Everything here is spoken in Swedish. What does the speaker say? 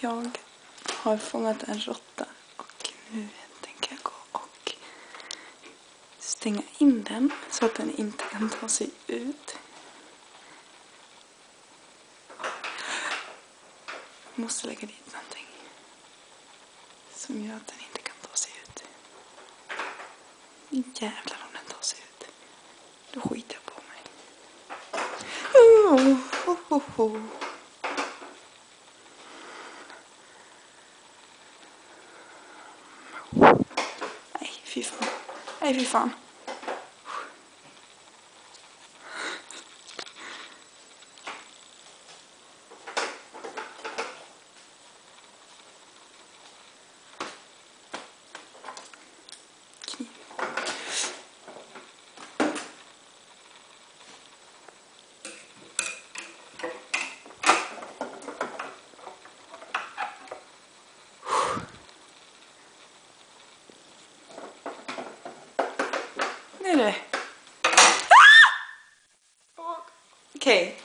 Jag har fångat en råtta och nu tänker jag gå och stänga in den så att den inte kan ta sig ut. Jag måste lägga dit någonting som gör att den inte kan ta sig ut. Jävlar om den tar sig ut. Då skiter jag på mig. Nej, fy fan. Nej, fy fan. Nu är det. Okej.